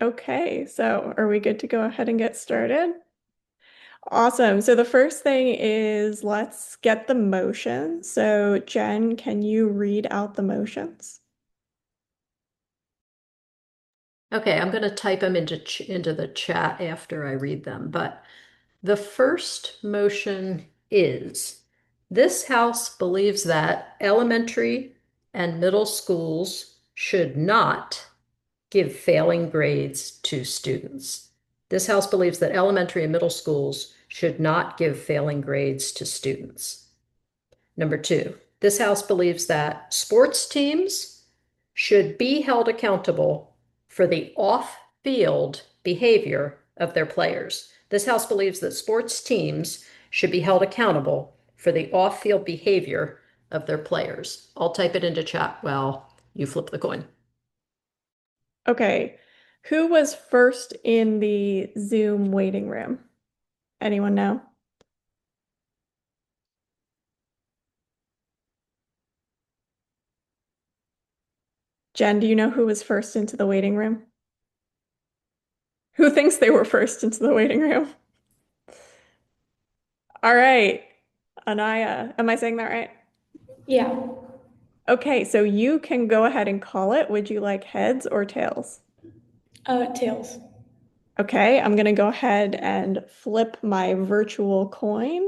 Okay, so are we good to go ahead and get started? Awesome. So the first thing is let's get the motion. So Jen, can you read out the motions? Okay, I'm going to type them into the chat after I read them. But the first motion is this House believes that elementary and middle schools should not give failing grades to students. This House believes that elementary and middle schools should not give failing grades to students. Number two, this House believes that sports teams should be held accountable for the off-field behavior of their players. This House believes that sports teams should be held accountable for the off-field behavior of their players. I'll type it into chat while you flip the coin. Okay. Who was first in the Zoom waiting room? Anyone know? Jen, do you know who was first into the waiting room? Who thinks they were first into the waiting room? All right. Anaya, am I saying that right? Yeah. Okay, so you can go ahead and call it. Would you like heads or tails? Tails. Okay, I'm gonna go ahead and flip my virtual coin.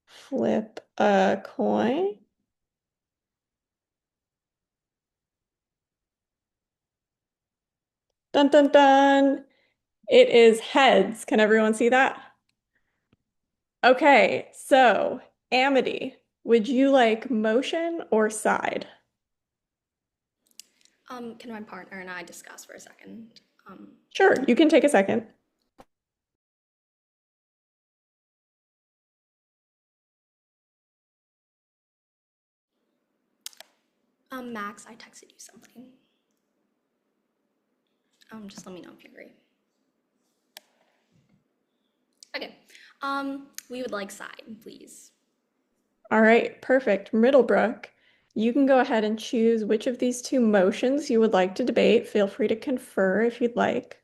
Flip a coin. Dun dun dun. It is heads. Can everyone see that? Okay, so Amity, would you like motion or side? Can my partner and I discuss for a second? Sure, you can take a second. Max, I texted you something. Just let me know if you agree. Okay. We would like side, please. All right, perfect. Middlebrook, you can go ahead and choose which of these two motions you would like to debate. Feel free to confer if you'd like.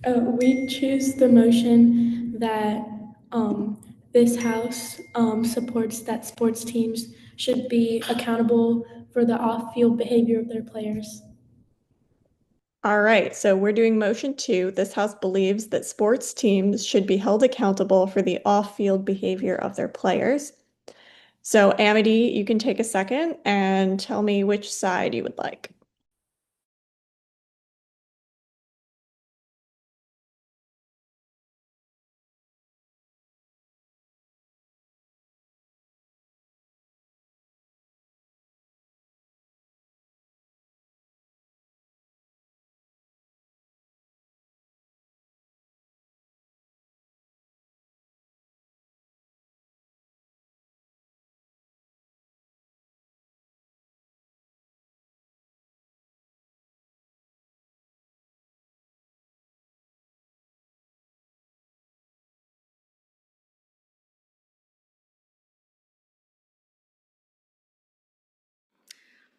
We choose the motion that this House supports that sports teams should be accountable for the off-field behavior of their players. All right, so we're doing motion two. This House believes that sports teams should be held accountable for the off-field behavior of their players. So, Amity, you can take a second and tell me which side you would like.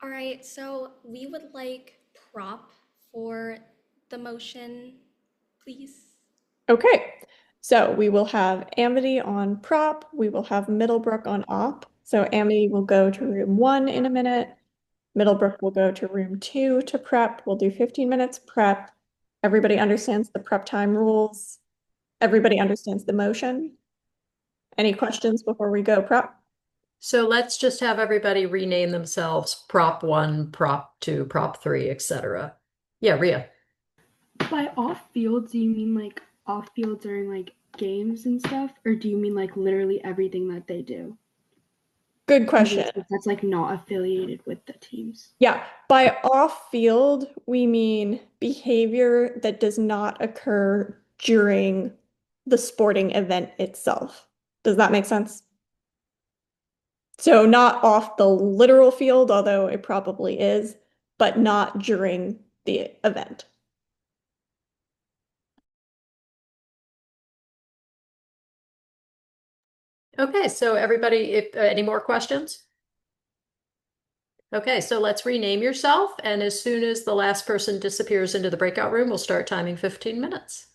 All right, so we would like prop for the motion, please. Okay, so we will have Amity on prop. We will have Middlebrook on op. So, Amity will go to room one in a minute. Middlebrook will go to room two to prep. We'll do 15 minutes prep. Everybody understands the prep time rules. Everybody understands the motion. Any questions before we go prep? So let's just have everybody rename themselves prop one, prop two, prop three, etc. Yeah, Ria. By off field, do you mean like off field during like games and stuff, or do you mean like literally everything that they do? Good Even question. stuff that's like not affiliated with the teams. Yeah, by off field, we mean behavior that does not occur during the sporting event itself. Does that make sense? So not off the literal field, although it probably is, but not during the event. Okay, so everybody, if any more questions? Okay, so let's rename yourself, and as soon as the last person disappears into the breakout room, we'll start timing 15 minutes.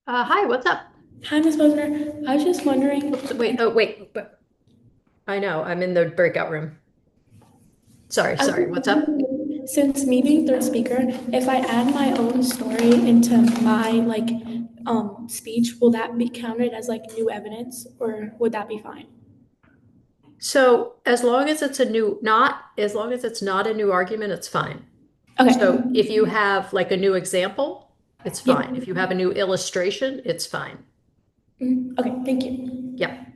Hi, what's up? Hi, Ms. Posner. I was just wondering. Wait, but I know, I'm in the breakout room. I was Sorry, just what's up? wondering, since me being third speaker, if I add my own story into my speech, will that be counted as like new evidence, or would that be fine? So as long as it's as long as it's not a new argument, it's fine. Okay. So if you have like a new example, it's Yep. fine. If you have a new illustration, it's fine. Okay. Thank you. Yep.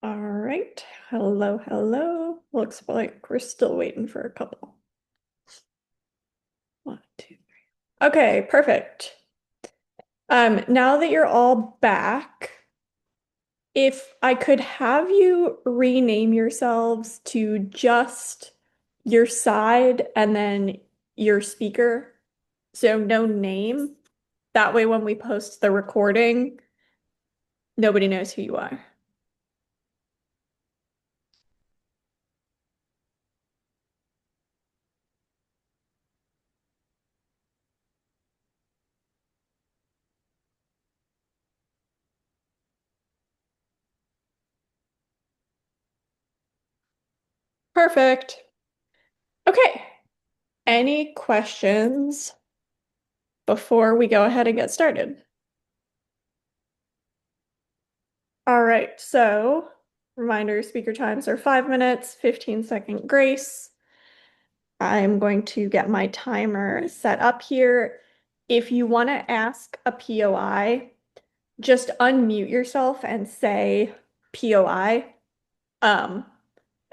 All right. Hello, hello. Looks like we're still waiting for a couple. 1, 2, 3. Okay, perfect. Now that you're all back, if I could have you rename yourselves to just your side and then your speaker, so no name, That way, when we post the recording, nobody knows who you are. Perfect. Okay. Any questions before we go ahead and get started? All right, so reminder, speaker times are 5 minutes, 15-second grace. I'm going to get my timer set up here. If you want to ask a POI, just unmute yourself and say POI.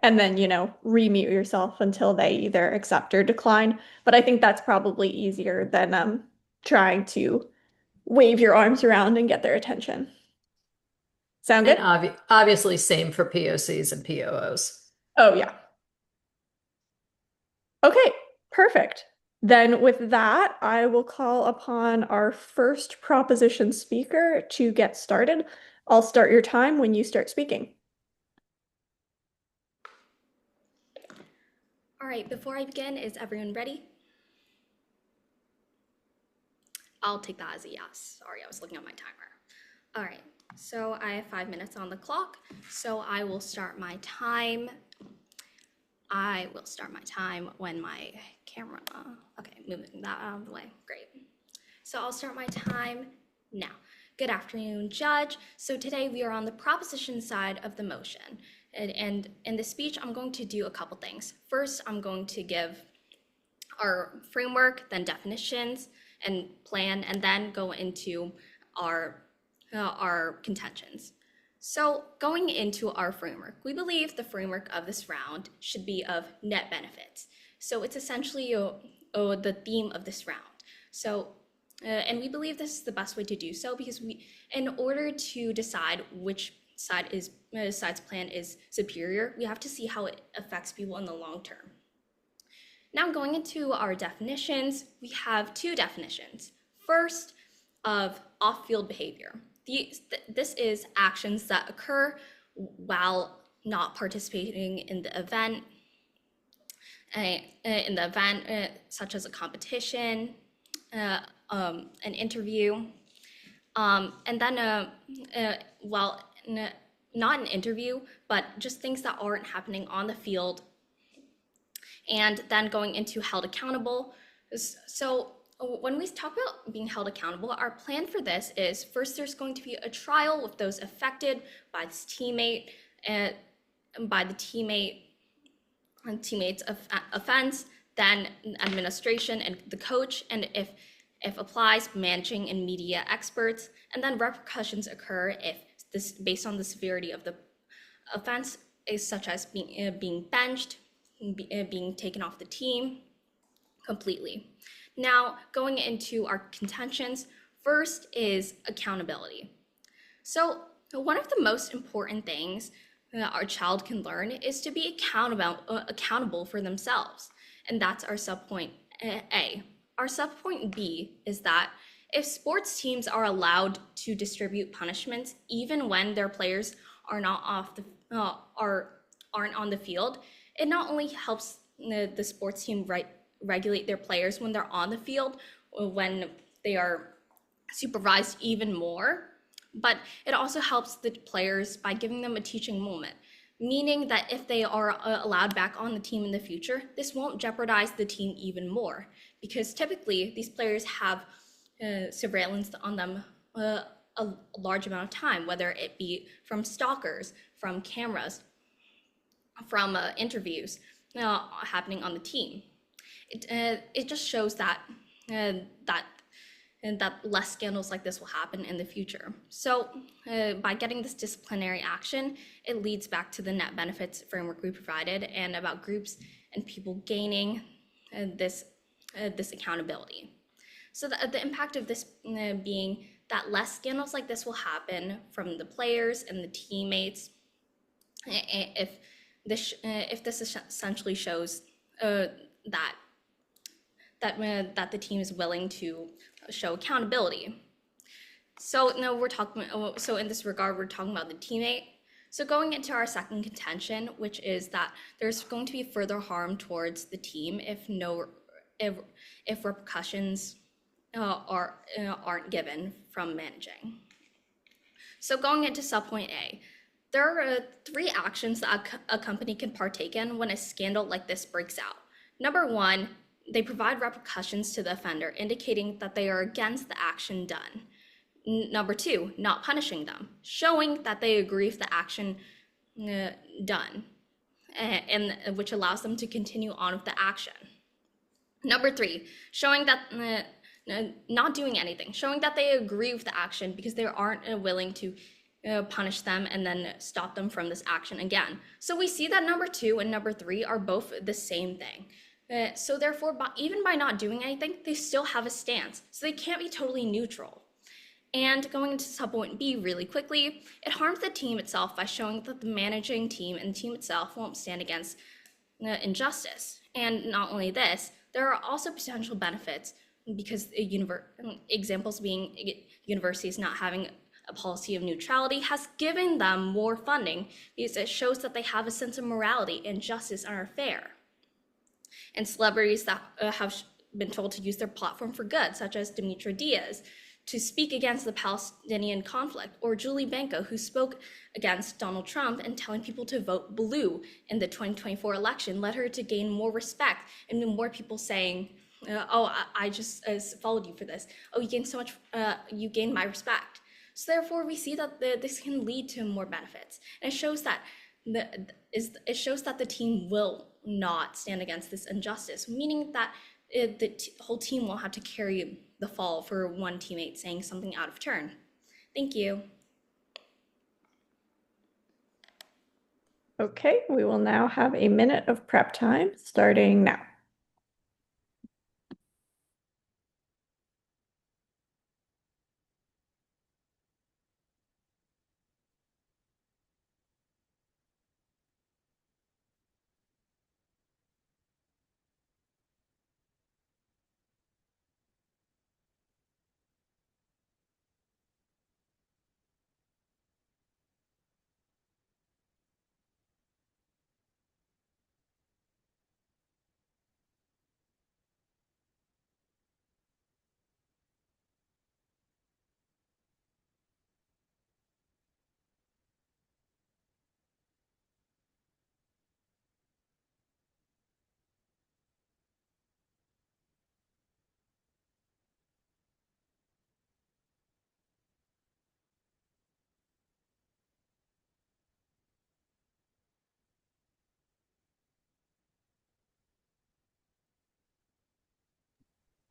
And then, remute yourself until they either accept or decline. But I think that's probably easier than trying to wave your arms around and get their attention. Sound good? And obviously same for POCs and POOs. Oh, yeah. Okay, perfect. Then with that, I will call upon our first proposition speaker to get started. I'll start your time when you start speaking. All right, before I begin, is everyone ready? I'll take that as a yes. Sorry, I was looking at my timer. All right, so I have 5 minutes on the clock, so I will start my time. I will start my time when my camera, okay, moving that out of the way, great. So I'll start my time now. Good afternoon, Judge. So today we are on the proposition side of the motion. And in the speech, I'm going to do a couple things. First, I'm going to give our framework, then definitions and plan, and then go into our contentions. So going into our framework, we believe the framework of this round should be of net benefits. So it's essentially the theme of this round. So, and we believe this is the best way to do so because in order to decide which side's plan is superior, we have to see how it affects people in the long term. Now going into our definitions, we have two definitions. First, of off-field behavior. This is actions that occur while not participating in the event, such as a competition, an interview, and then not an interview, but just things that aren't happening on the field, and then going into held accountable. So when we talk about being held accountable, our plan for this is first there's going to be a trial with those affected by this teammate and by the teammate's offense, then administration and the coach, and if applies, managing and media experts, and then repercussions occur if this based on the severity of the offense is such as being benched, being taken off the team completely. Now, going into our contentions, first is accountability. So one of the most important things that our child can learn is to be accountable for themselves. And that's our subpoint A. Our subpoint B is that if sports teams are allowed to distribute punishments, even when their players are not aren't on the field, it not only helps the sports team regulate their players when they're on the field, when they are supervised even more, but it also helps the players by giving them a teaching moment, meaning that if they are allowed back on the team in the future, this won't jeopardize the team even more, because typically these players have surveillance on them a large amount of time, whether it be from stalkers, from cameras, from interviews happening on the team. It just shows that that less scandals like this will happen in the future. So by getting this disciplinary action, it leads back to the net benefits framework we provided and about groups and people gaining this accountability. So the impact of this being that less scandals like this will happen from the players and the teammates if this essentially shows that the team is willing to show accountability. So now we're talking. So in this regard, we're talking about the teammate. So going into our second contention, which is that there's going to be further harm towards the team if repercussions aren't given from managing. So going into subpoint A, there are 3 actions that a company can partake in when a scandal like this breaks out. Number 1, they provide repercussions to the offender, indicating that they are against the action done. Number 2, not punishing them, showing that they agree with the action done, and which allows them to continue on with the action. Number 3, showing that not doing anything, showing that they agree with the action because they aren't willing to punish them and then stop them from this action again. So we see that number 2 and number 3 are both the same thing. So therefore, even by not doing anything, they still have a stance. So they can't be totally neutral. And going into subpoint B really quickly, it harms the team itself by showing that the managing team and the team itself won't stand against injustice. And not only this, there are also potential benefits because examples being universities not having a policy of neutrality has given them more funding because it shows that they have a sense of morality and justice and are fair. And celebrities that have been told to use their platform for good, such as Demetria Diaz, to speak against the Palestinian conflict, or Julie Benko, who spoke against Donald Trump and telling people to vote blue in the 2024 election, led her to gain more respect and more people saying, oh, I just followed you for this. Oh, you gained so much, you gained my respect. So therefore, we see that this can lead to more benefits. And it shows that the team will not stand against this injustice, meaning that the whole team won't have to carry the fall for one teammate saying something out of turn. Thank you. Okay, we will now have a minute of prep time starting now.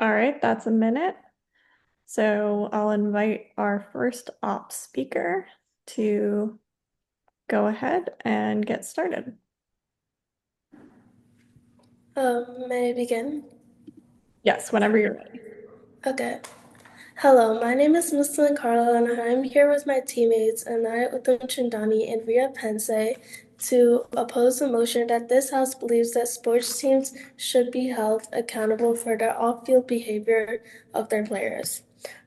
All right, that's a minute. So I'll invite our first ops speaker to go ahead and get started. May I begin? Yes, whenever you're ready. Okay. Hello, my name is Muslim Carla, and I'm here with my teammates Anaya Uttamchandani and Ria Pense to oppose the motion that this House believes that sports teams should be held accountable for the off-field behavior of their players.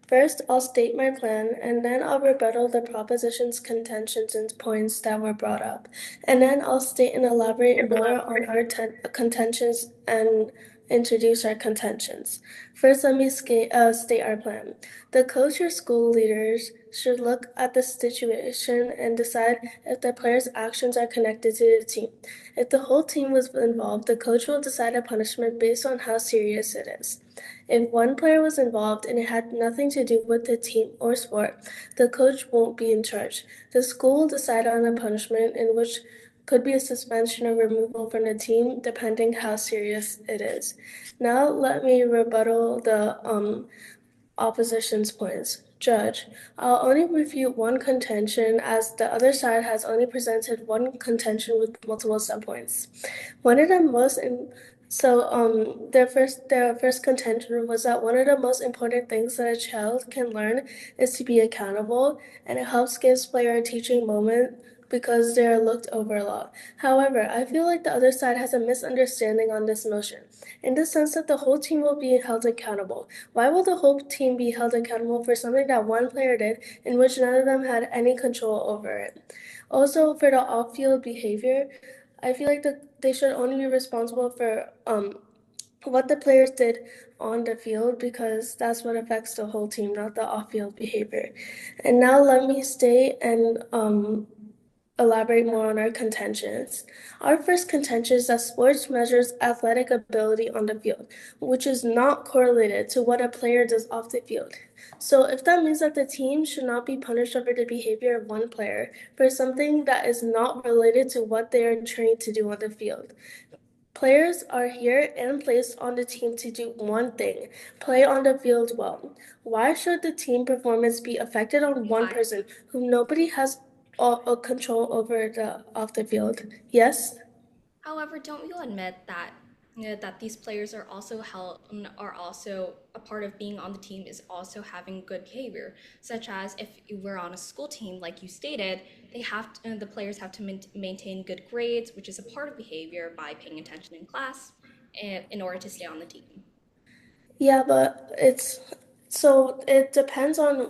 First, I'll state my plan, and then I'll rebuttal the proposition's contentions and points that were brought up. And then I'll state and elaborate more on our contentions and introduce our contentions. First, let me state our plan. The coach or school leaders should look at the situation and decide if the players' actions are connected to the team. If the whole team was involved, the coach will decide a punishment based on how serious it is. If one player was involved and it had nothing to do with the team or sport, the coach won't be in charge. The school will decide on a punishment in which could be a suspension or removal from the team, depending how serious it is. Now let me rebuttal the opposition's points. Judge, I'll only refute one contention as the other side has only presented one contention with multiple subpoints. One of the most their first contention was that one of the most important things that a child can learn is to be accountable, and it helps give player a teaching moment because they are looked over a lot. However, I feel like the other side has a misunderstanding on this motion, in the sense that the whole team will be held accountable. Why will the whole team be held accountable for something that one player did in which none of them had any control over it? Also, for the off-field behavior, I feel like they should only be responsible for what the players did on the field because that's what affects the whole team, not the off-field behavior. And now let me stay and elaborate more on our contentions. Our first contention is that sports measures athletic ability on the field, which is not correlated to what a player does off the field. So, if that means that the team should not be punished over the behavior of one player for something that is not related to what they are trained to do on the field, players are here and placed on the team to do one thing, play on the field well. Why should the team performance be affected on one Hi. person whom nobody has a control over the off the field? Yes? However, don't you admit that that these players are also a part of being on the team is also having good behavior, such as if you were on a school team, like you stated, the players have to maintain good grades, which is a part of behavior by paying attention in class, in order to stay on the team. Yeah, but it depends on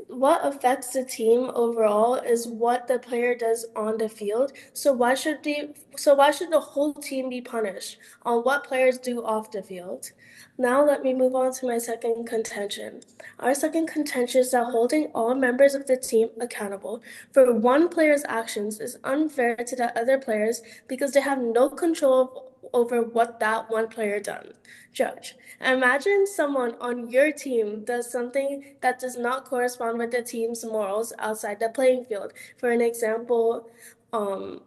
what affects the team overall is what the player does on the field. So why should the whole team be punished on what players do off the field? Now let me move on to my second contention. Our second contention is that holding all members of the team accountable for one player's actions is unfair to the other players because they have no control over what that one player done. Judge. Imagine someone on your team does something that does not correspond with the team's morals outside the playing field. For an example, um,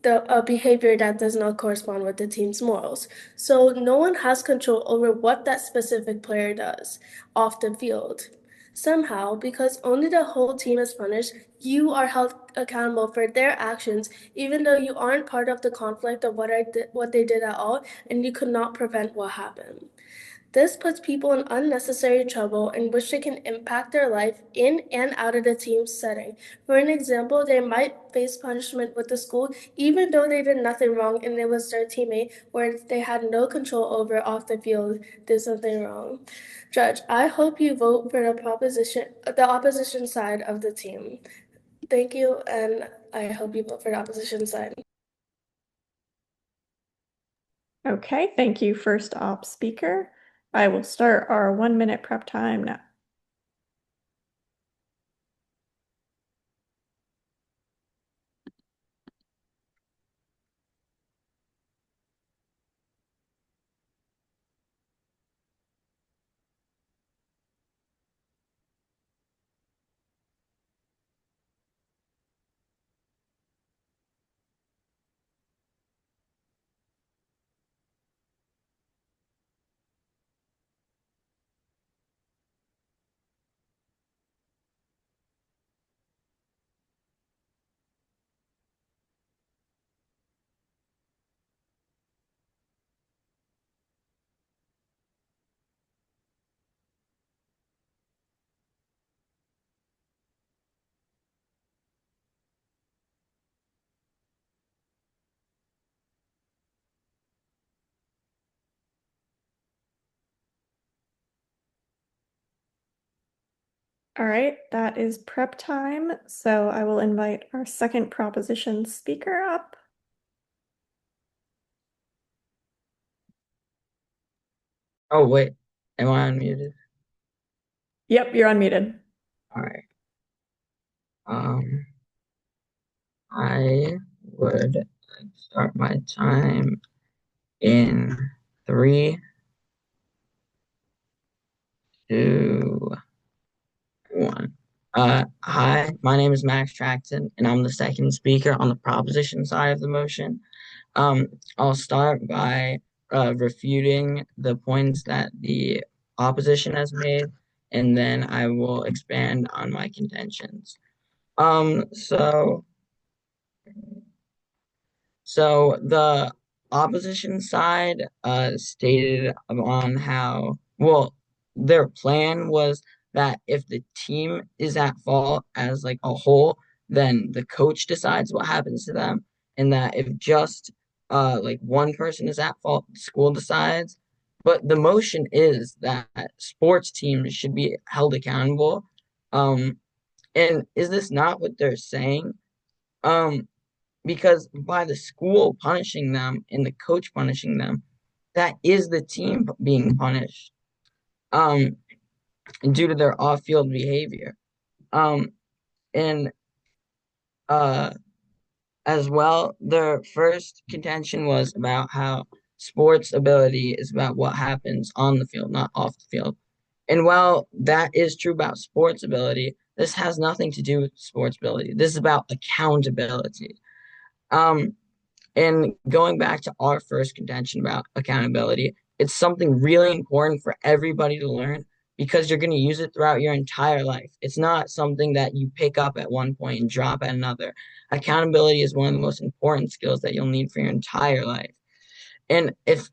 the a behavior that does not correspond with the team's morals. So no one has control over what that specific player does off the field. Somehow, because only the whole team is punished, you are held accountable for their actions, even though you aren't part of the conflict of what they did at all, and you could not prevent what happened. This puts people in unnecessary trouble in which they can impact their life in and out of the team setting. For an example, they might face punishment with the school even though they did nothing wrong and it was their teammate where they had no control over off the field did something wrong. Judge, I hope you vote for the opposition side of the team. Thank you, and I hope you vote for the opposition side. Okay, thank you, first op speaker. I will start our 1 minute prep time now. All right, that is prep time. So I will invite our second proposition speaker up. Oh, wait. Am I unmuted? Yep, you're unmuted. All right. Um, I would start my time in 3, 2, 1. Hi, my name is Max Traxton, and I'm the second speaker on the proposition side of the motion. Um, I'll start by refuting the points that the opposition has made, and then I will expand on my contentions. Um, so So the opposition side stated on how, well, their plan was that if the team is at fault as like a whole, then the coach decides what happens to them, and that if just like one person is at fault, the school decides. But the motion is that sports teams should be held accountable. And is this not what they're saying? Um, because by the school punishing them and the coach punishing them, that is the team being punished. Um, due to their off-field behavior. Um, and uh, as well, their first contention was about how sports ability is about what happens on the field, not off the field. And while that is true about sports ability, this has nothing to do with sports ability. This is about accountability. Um, And going back to our first contention about accountability, it's something really important for everybody to learn because you're going to use it throughout your entire life. It's not something that you pick up at one point and drop at another. Accountability is one of the most important skills that you'll need for your entire life. And if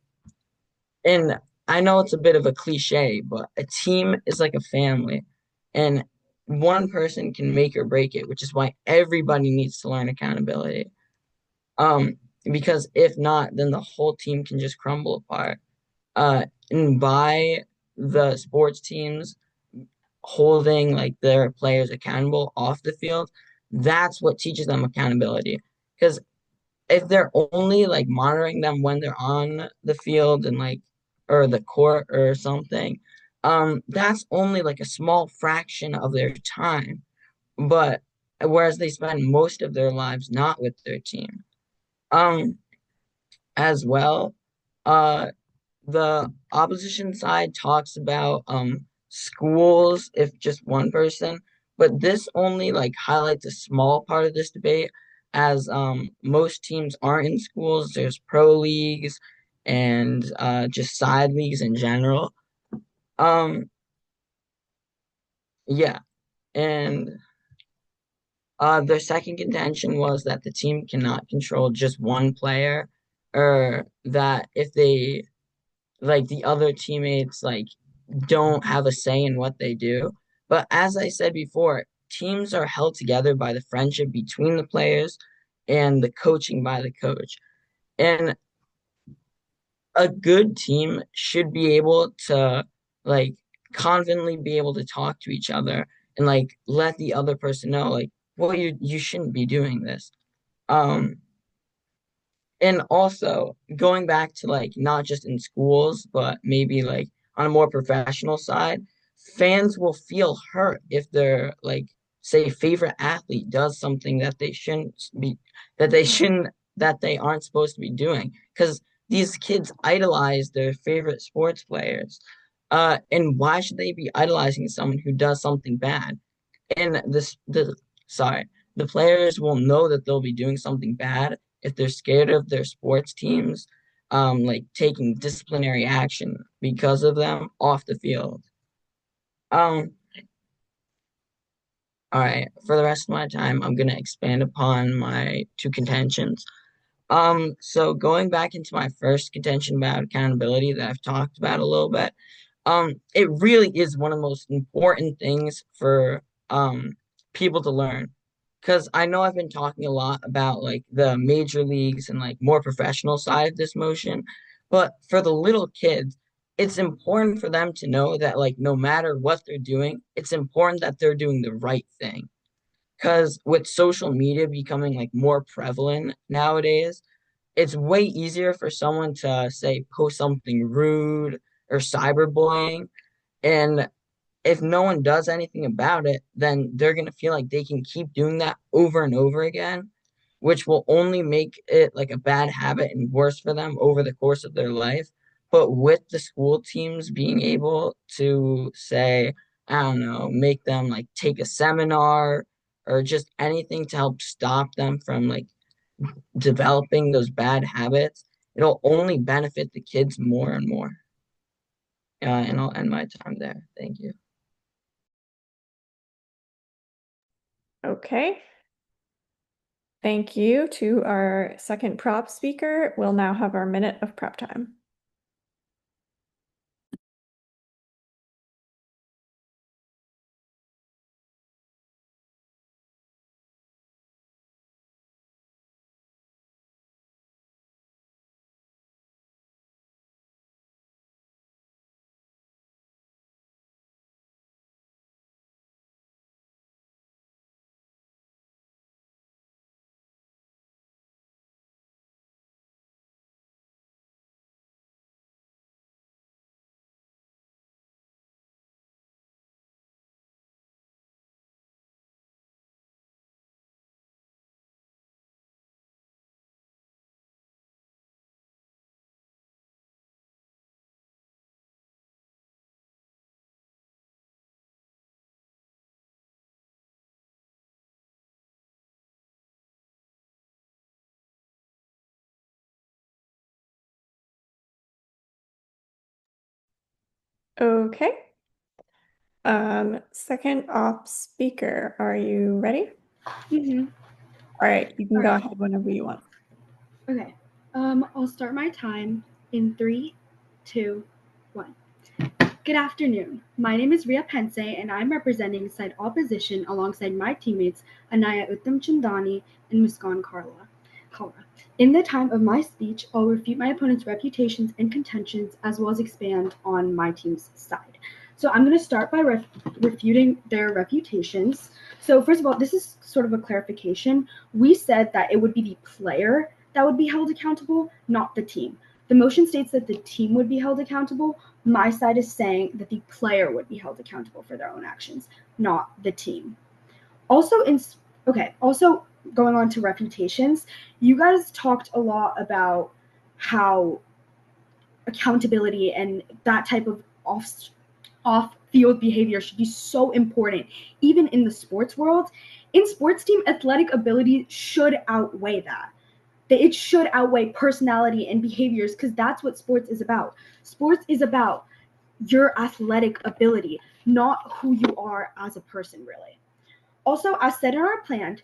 and I know it's a bit of a cliche, but a team is like a family, and one person can make or break it, which is why everybody needs to learn accountability. Um, because if not, then the whole team can just crumble apart. And by the sports teams holding like their players accountable off the field, that's what teaches them accountability. Because if they're only like monitoring them when they're on the field and like or the court or something, that's only like a small fraction of their time. But whereas they spend most of their lives not with their team. Um, as well. Uh, the opposition side talks about schools if just one person, but this only like highlights a small part of this debate as most teams aren't in schools. There's pro leagues and just side leagues in general. Um, yeah, and their second contention was that the team cannot control just one player, or that if they like the other teammates like don't have a say in what they do. But as I said before, teams are held together by the friendship between the players and the coaching by the coach. And a good team should be able to like confidently be able to talk to each other and like let the other person know like, well, you shouldn't be doing this. Um and also going back to like not just in schools, but maybe like on a more professional side, fans will feel hurt if their like say favorite athlete does something that they aren't supposed to be doing because these kids idolize their favorite sports players. And why should they be idolizing someone who does something bad? And sorry, the players will know that they'll be doing something bad if they're scared of their sports teams, like taking disciplinary action because of them off the field. Um, all right, for the rest of my time, I'm gonna expand upon my two contentions. So going back into my first contention about accountability that I've talked about a little bit, it really is one of the most important things for people to learn. Because I know I've been talking a lot about like the major leagues and like more professional side of this motion, but for the little kids, it's important for them to know that like no matter what they're doing, it's important that they're doing the right thing. Because with social media becoming like more prevalent nowadays, it's way easier for someone to say post something rude or cyberbullying. And if no one does anything about it, then they're going to feel like they can keep doing that over and over again, which will only make it like a bad habit and worse for them over the course of their life. But with the school teams being able to say, I don't know, make them like take a seminar or just anything to help stop them from like developing those bad habits, it'll only benefit the kids more and more. And I'll end my time there. Thank you. Okay. Thank you to our second prop speaker. We'll now have our minute of prep time. Okay. Second op speaker, are you ready? Mm-hmm. All right, you can All go right. ahead whenever you want. Okay. I'll start my time in 3, 2, 1. Good afternoon. My name is Ria Pense, and I'm representing side opposition alongside my teammates Anaya Uttamchandani and Muskan Kaura. In the time of my speech, I'll refute my opponent's reputations and contentions as well as expand on my team's side. So I'm going to start by refuting their reputations. So first of all, this is sort of a clarification. We said that it would be the player that would be held accountable, not the team. The motion states that the team would be held accountable. My side is saying that the player would be held accountable for their own actions, not the team. Also, going on to reputations, you guys talked a lot about how accountability and that type of off-field behavior should be so important, even in the sports world. In sports team, athletic ability should outweigh that. It should outweigh personality and behaviors because that's what sports is about. Sports is about your athletic ability, not who you are as a person, really. Also, as said in our plan,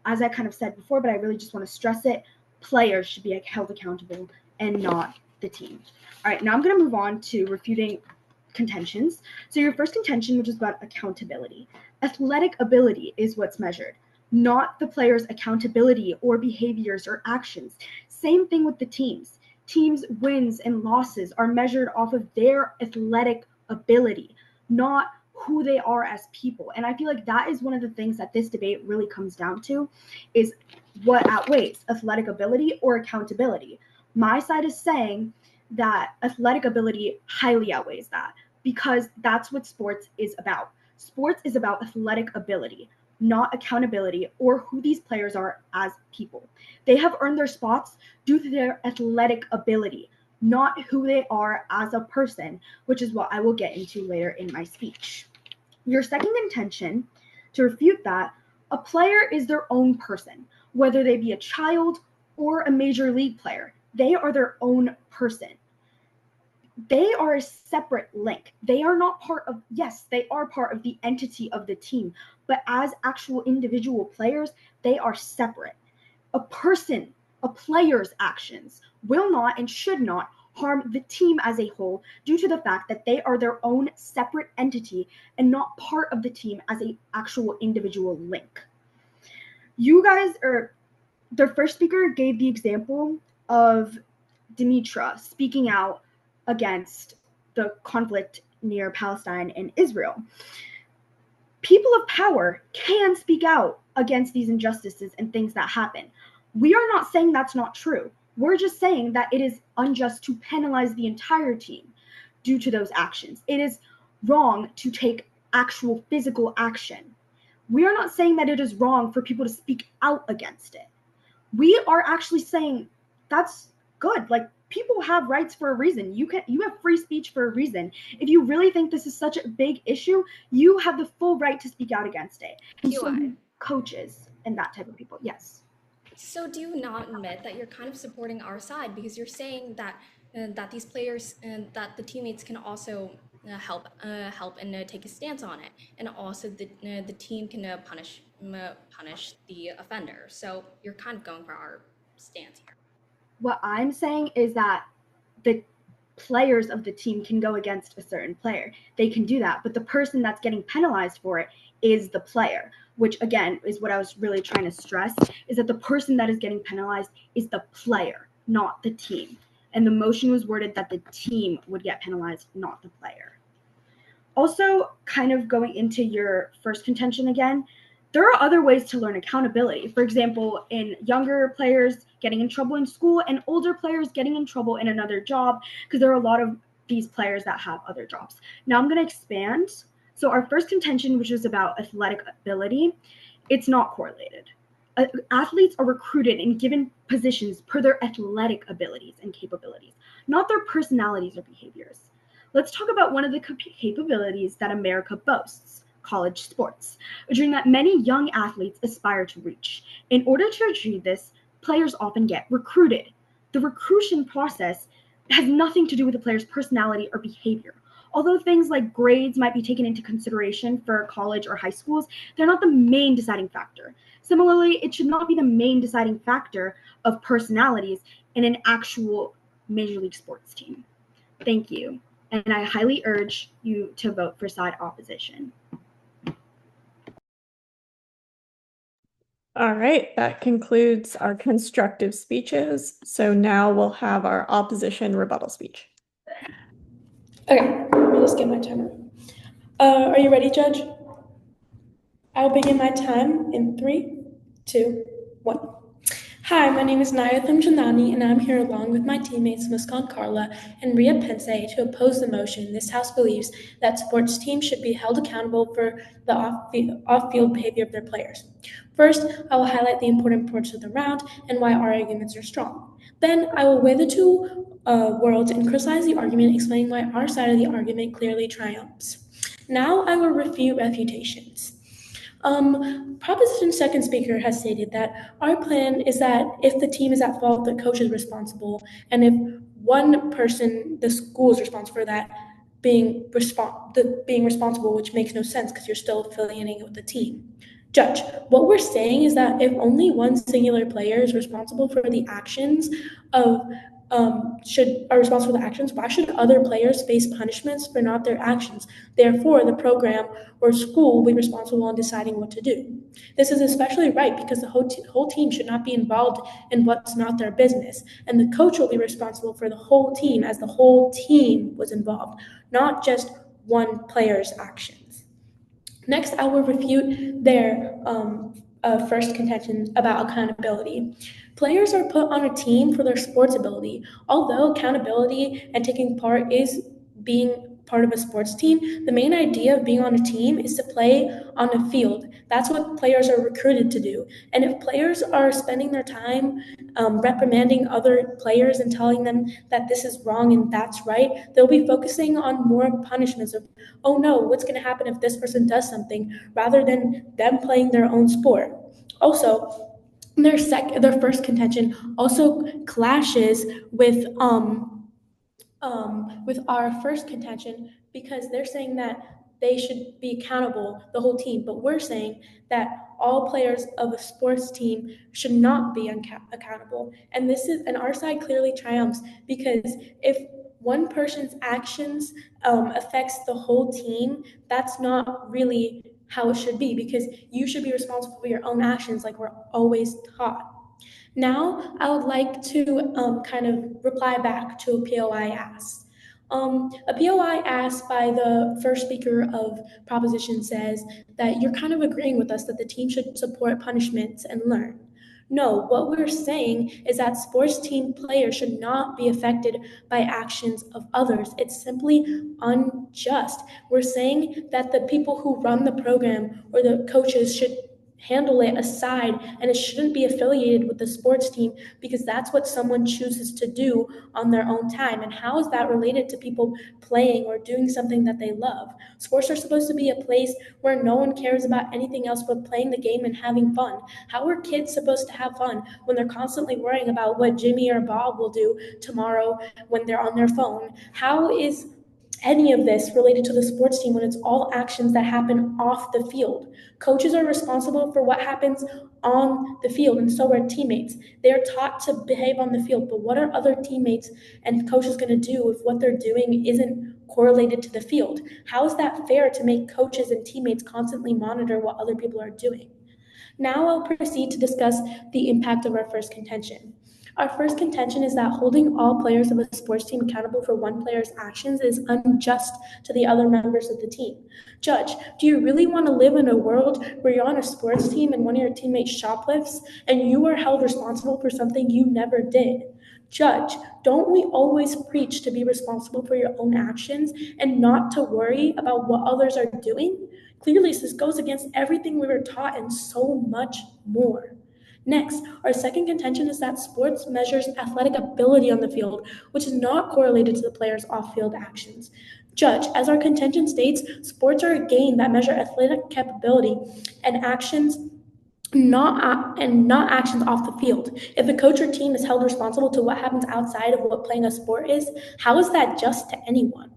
as I kind of said before, but I really just want to stress it, players should be held accountable and not the team. All right, now I'm going to move on to refuting contentions. So your first contention, which is about accountability. Athletic ability is what's measured, not the player's accountability or behaviors or actions. Same thing with the teams. Teams' wins and losses are measured off of their athletic ability, not who they are as people. And I feel like that is one of the things that this debate really comes down to, is what outweighs athletic ability or accountability. My side is saying that athletic ability highly outweighs that because that's what sports is about. Sports is about athletic ability, not accountability or who these players are as people. They have earned their spots due to their athletic ability, not who they are as a person, which is what I will get into later in my speech. Your second intention, to refute that, a player is their own person, whether they be a child or a major league player. They are their own person. They are a separate link. They are not part of, yes, they are part of the entity of the team, but as actual individual players, they are separate. A player's actions will not and should not harm the team as a whole due to the fact that they are their own separate entity and not part of the team as an actual individual link. You guys, or their first speaker gave the example of Dimitra speaking out against the conflict near Palestine and Israel. People of power can speak out against these injustices and things that happen. We are not saying that's not true. We're just saying that it is unjust to penalize the entire team due to those actions. It is wrong to take actual physical action. We are not saying that it is wrong for people to speak out against it. We are actually saying that's good. Like, people have rights for a reason. You have free speech for a reason. If you really think this is such a big issue, you have the full right to speak out against it. And so do coaches and that type of people. Yes. So do you not admit that you're kind of supporting our side because you're saying that that these players and that the teammates can also help and take a stance on it, and also the team can punish the offender. So you're kind of going for our stance here. What I'm saying is that the players of the team can go against a certain player. They can do that, but the person that's getting penalized for it is the player, which again is what I was really trying to stress, is that the person that is getting penalized is the player, not the team. And the motion was worded that the team would get penalized, not the player. Also, kind of going into your first contention again, there are other ways to learn accountability. For example, in younger players getting in trouble in school and older players getting in trouble in another job, because there are a lot of these players that have other jobs. Now I'm going to expand. So our first contention, which is about athletic ability, it's not correlated. Athletes are recruited and given positions per their athletic abilities and capabilities, not their personalities or behaviors. Let's talk about one of the capabilities that America boasts: college sports, a dream that many young athletes aspire to reach. In order to achieve this, players often get recruited. The recruitment process has nothing to do with the player's personality or behavior. Although things like grades might be taken into consideration for college or high schools, they're not the main deciding factor. Similarly, it should not be the main deciding factor of personalities in an actual Major League sports team. Thank you, and I highly urge you to vote for side opposition. All right, that concludes our constructive speeches. So now we'll have our opposition rebuttal speech. Okay, let me just get my timer. Are you ready, Judge? I will begin my time in 3, 2, 1. Hi, my name is Nayatham Chandani, and I'm here along with my teammates Muskan Karla and Ria Pense to oppose the motion. This House believes that sports teams should be held accountable for the off-field behavior of their players. First, I will highlight the important parts of the round and why our arguments are strong. Then, I will weigh the two worlds and criticize the argument, explaining why our side of the argument clearly triumphs. Now, I will refute refutations. Proposition second speaker has stated that our plan is that if the team is at fault, the coach is responsible, and if one person, the school is responsible for that, being responsible, which makes no sense because you're still affiliating with the team. Judge, what we're saying is that if only one singular player is responsible for the actions of are responsible for the actions, why should other players face punishments for not their actions? Therefore, the program or school will be responsible in deciding what to do. This is especially right because the whole team should not be involved in what's not their business, and the coach will be responsible for the whole team as the whole team was involved, not just one player's actions. Next, I will refute their first contention about accountability. Players are put on a team for their sports ability. Although accountability and taking part is being part of a sports team, the main idea of being on a team is to play on a field. That's what players are recruited to do. And if players are spending their time reprimanding other players and telling them that this is wrong and that's right, they'll be focusing on more punishments of, oh no, what's going to happen if this person does something, rather than them playing their own sport. Also, their first contention also clashes with our first contention because they're saying that they should be accountable, the whole team, but we're saying that all players of a sports team should not be accountable. And our side clearly triumphs because if one person's actions affects the whole team, that's not really how it should be because you should be responsible for your own actions like we're always taught. Now, I would like to kind of reply back to a POI asked. A POI asked by the first speaker of proposition says that you're kind of agreeing with us that the team should support punishments and learn. No, what we're saying is that sports team players should not be affected by actions of others. It's simply unjust. We're saying that the people who run the program or the coaches should handle it aside and it shouldn't be affiliated with the sports team because that's what someone chooses to do on their own time. And how is that related to people playing or doing something that they love? Sports are supposed to be a place where no one cares about anything else but playing the game and having fun. How are kids supposed to have fun when they're constantly worrying about what Jimmy or Bob will do tomorrow when they're on their phone? How is any of this related to the sports team when it's all actions that happen off the field? Coaches are responsible for what happens on the field, and so are teammates. They're taught to behave on the field, but what are other teammates and coaches going to do if what they're doing isn't correlated to the field? How is that fair to make coaches and teammates constantly monitor what other people are doing? Now I'll proceed to discuss the impact of our first contention. Our first contention is that holding all players of a sports team accountable for one player's actions is unjust to the other members of the team. Judge, do you really want to live in a world where you're on a sports team and one of your teammates shoplifts and you are held responsible for something you never did? Judge, don't we always preach to be responsible for your own actions and not to worry about what others are doing? Clearly, this goes against everything we were taught and so much more. Next, our second contention is that sports measures athletic ability on the field, which is not correlated to the player's off-field actions. Judge, as our contention states, sports are a game that measure athletic capability and actions not actions off the field. If a coach or team is held responsible to what happens outside of what playing a sport is, how is that just to anyone?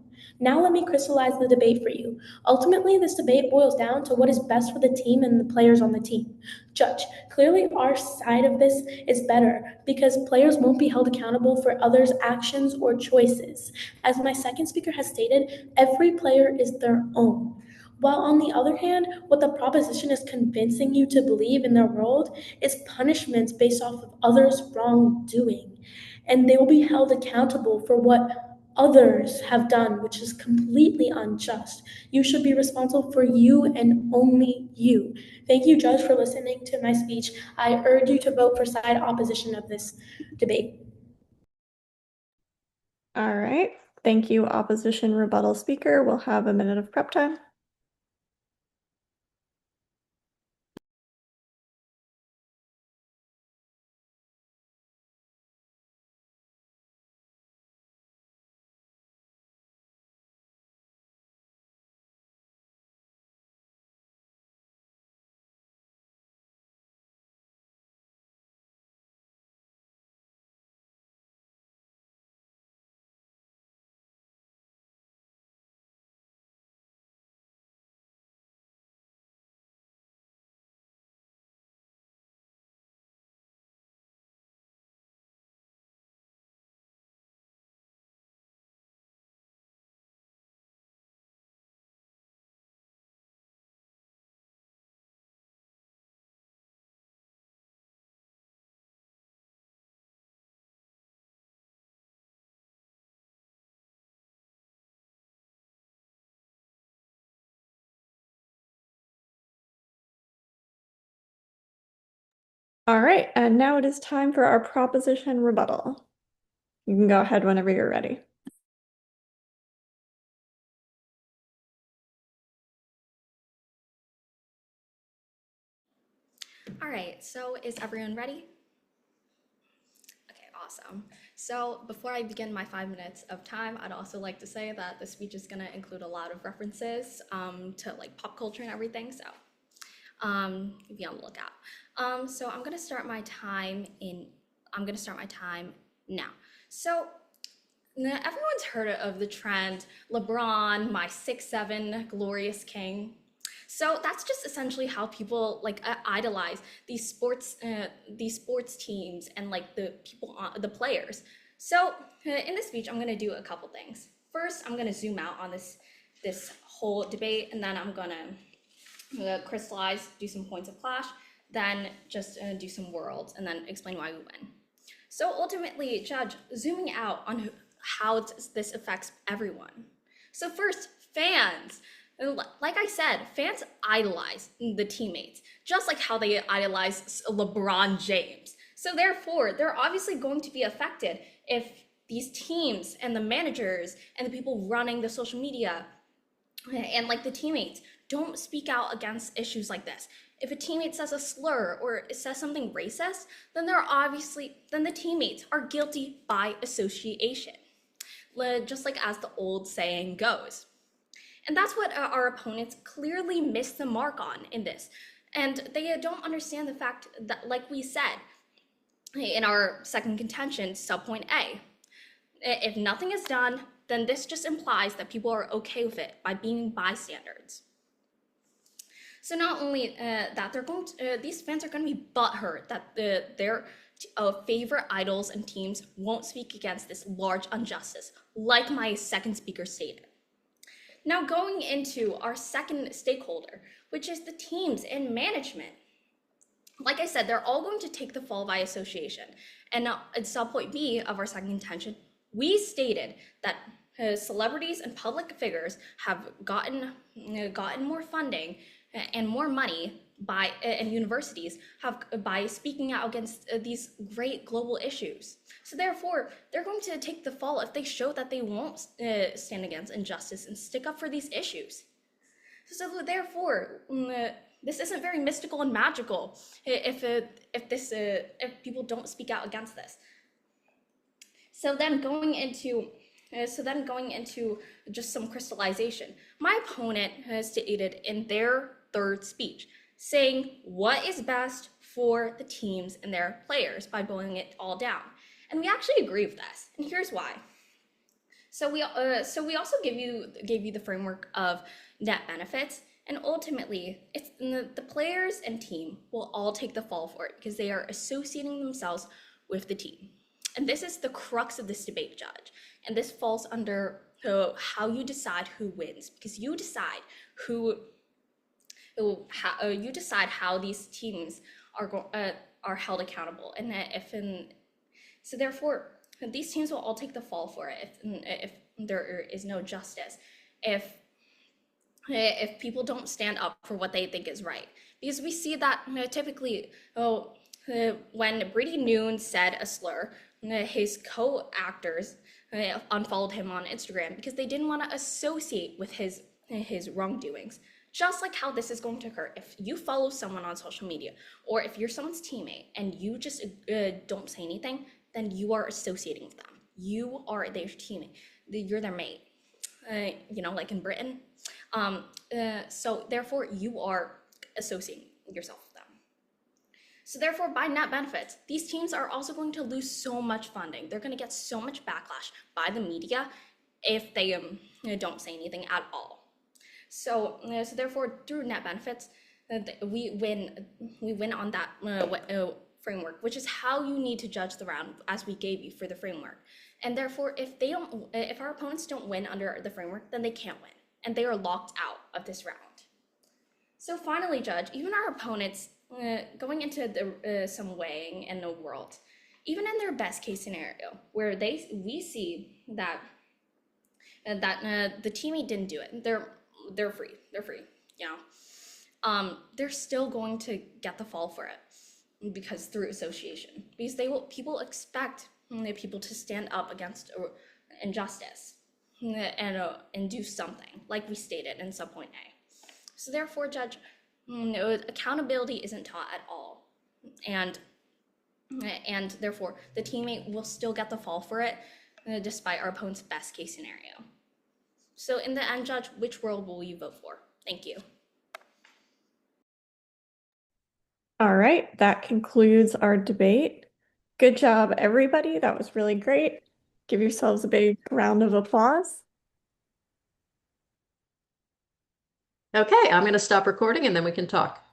Now let me crystallize the debate for you. Ultimately, this debate boils down to what is best for the team and the players on the team. Judge, clearly our side of this is better because players won't be held accountable for others' actions or choices. As my second speaker has stated, every player is their own. While on the other hand, what the proposition is convincing you to believe in their world is punishments based off of others' wrongdoing. And they will be held accountable for what others have done, which is completely unjust. You should be responsible for you and only you. Thank you, Judge, for listening to my speech. I urge you to vote for side opposition of this debate. All right. Thank you, opposition rebuttal speaker. We'll have a minute of prep time. All right, and now it is time for our proposition rebuttal. You can go ahead whenever you're ready. All right, so is everyone ready? Okay, awesome. So before I begin my 5 minutes of time, I'd also like to say that the speech is gonna include a lot of references to like pop culture and everything, so be on the lookout. So I'm gonna start my time now. So now, everyone's heard of the trend, LeBron, my 6'7" glorious king. So that's just essentially how people like idolize these sports teams and like the people on the players. So in this speech, I'm gonna do a couple things. First, I'm gonna zoom out on this whole debate, and then I'm gonna crystallize, do some points of clash, then just do some worlds, and then explain why we win. So ultimately, Judge, zooming out on how this affects everyone. So first, fans. Like I said, fans idolize the teammates, just like how they idolize LeBron James. So therefore, they're obviously going to be affected if these teams and the managers and the people running the social media and like the teammates don't speak out against issues like this. If a teammate says a slur or says something racist, then the teammates are guilty by association, just like as the old saying goes. And that's what our opponents clearly miss the mark on in this. And they don't understand the fact that, like we said in our second contention, subpoint A, if nothing is done, then this just implies that people are okay with it by being bystanders. So not only that, these fans are going to be butthurt that their favorite idols and teams won't speak against this large injustice, like my second speaker stated. Now going into our second stakeholder, which is the teams and management. Like I said, they're all going to take the fall by association. And in subpoint B of our second contention, we stated that celebrities and public figures have gotten more funding and more money and universities have by speaking out against these great global issues. So therefore, they're going to take the fall if they show that they won't stand against injustice and stick up for these issues. So therefore, this isn't very mystical and magical if people don't speak out against this. So then going into just some crystallization, my opponent has stated in their third speech, saying what is best for the teams and their players by boiling it all down. And we actually agree with this, and here's why. So we also gave you the framework of net benefits, and ultimately, it's the players and team will all take the fall for it because they are associating themselves with the team. And this is the crux of this debate, Judge. And this falls under how you decide who wins, because you decide you decide how these teams are held accountable, and so therefore these teams will all take the fall for it if there is no justice, if people don't stand up for what they think is right, because we see that typically when Brady Noon said a slur, his co-actors unfollowed him on Instagram because they didn't want to associate with his wrongdoings. Just like how this is going to occur if you follow someone on social media, or if you're someone's teammate and you just don't say anything, then you are associating with them. You are their teammate. You're their mate. Like in Britain. So therefore, you are associating yourself with them. So therefore, by net benefits, these teams are also going to lose so much funding. They're going to get so much backlash by the media if they don't say anything at all. So therefore, through net benefits, we win on that framework, which is how you need to judge the round, as we gave you for the framework. And therefore, if our opponents don't win under the framework, then they can't win, and they are locked out of this round. So finally, Judge, even our opponents going into some weighing in the world, even in their best case scenario, where we see that the teammate didn't do it, they're free. They're still going to get the fall for it because through association, because people expect people to stand up against injustice and do something, like we stated in subpoint A. So therefore, Judge, accountability isn't taught at all, and therefore the teammate will still get the fall for it despite our opponent's best case scenario. So in the end, Judge, which world will you vote for? Thank you. All right, that concludes our debate. Good job, everybody. That was really great. Give yourselves a big round of applause. Okay, I'm going to stop recording and then we can talk.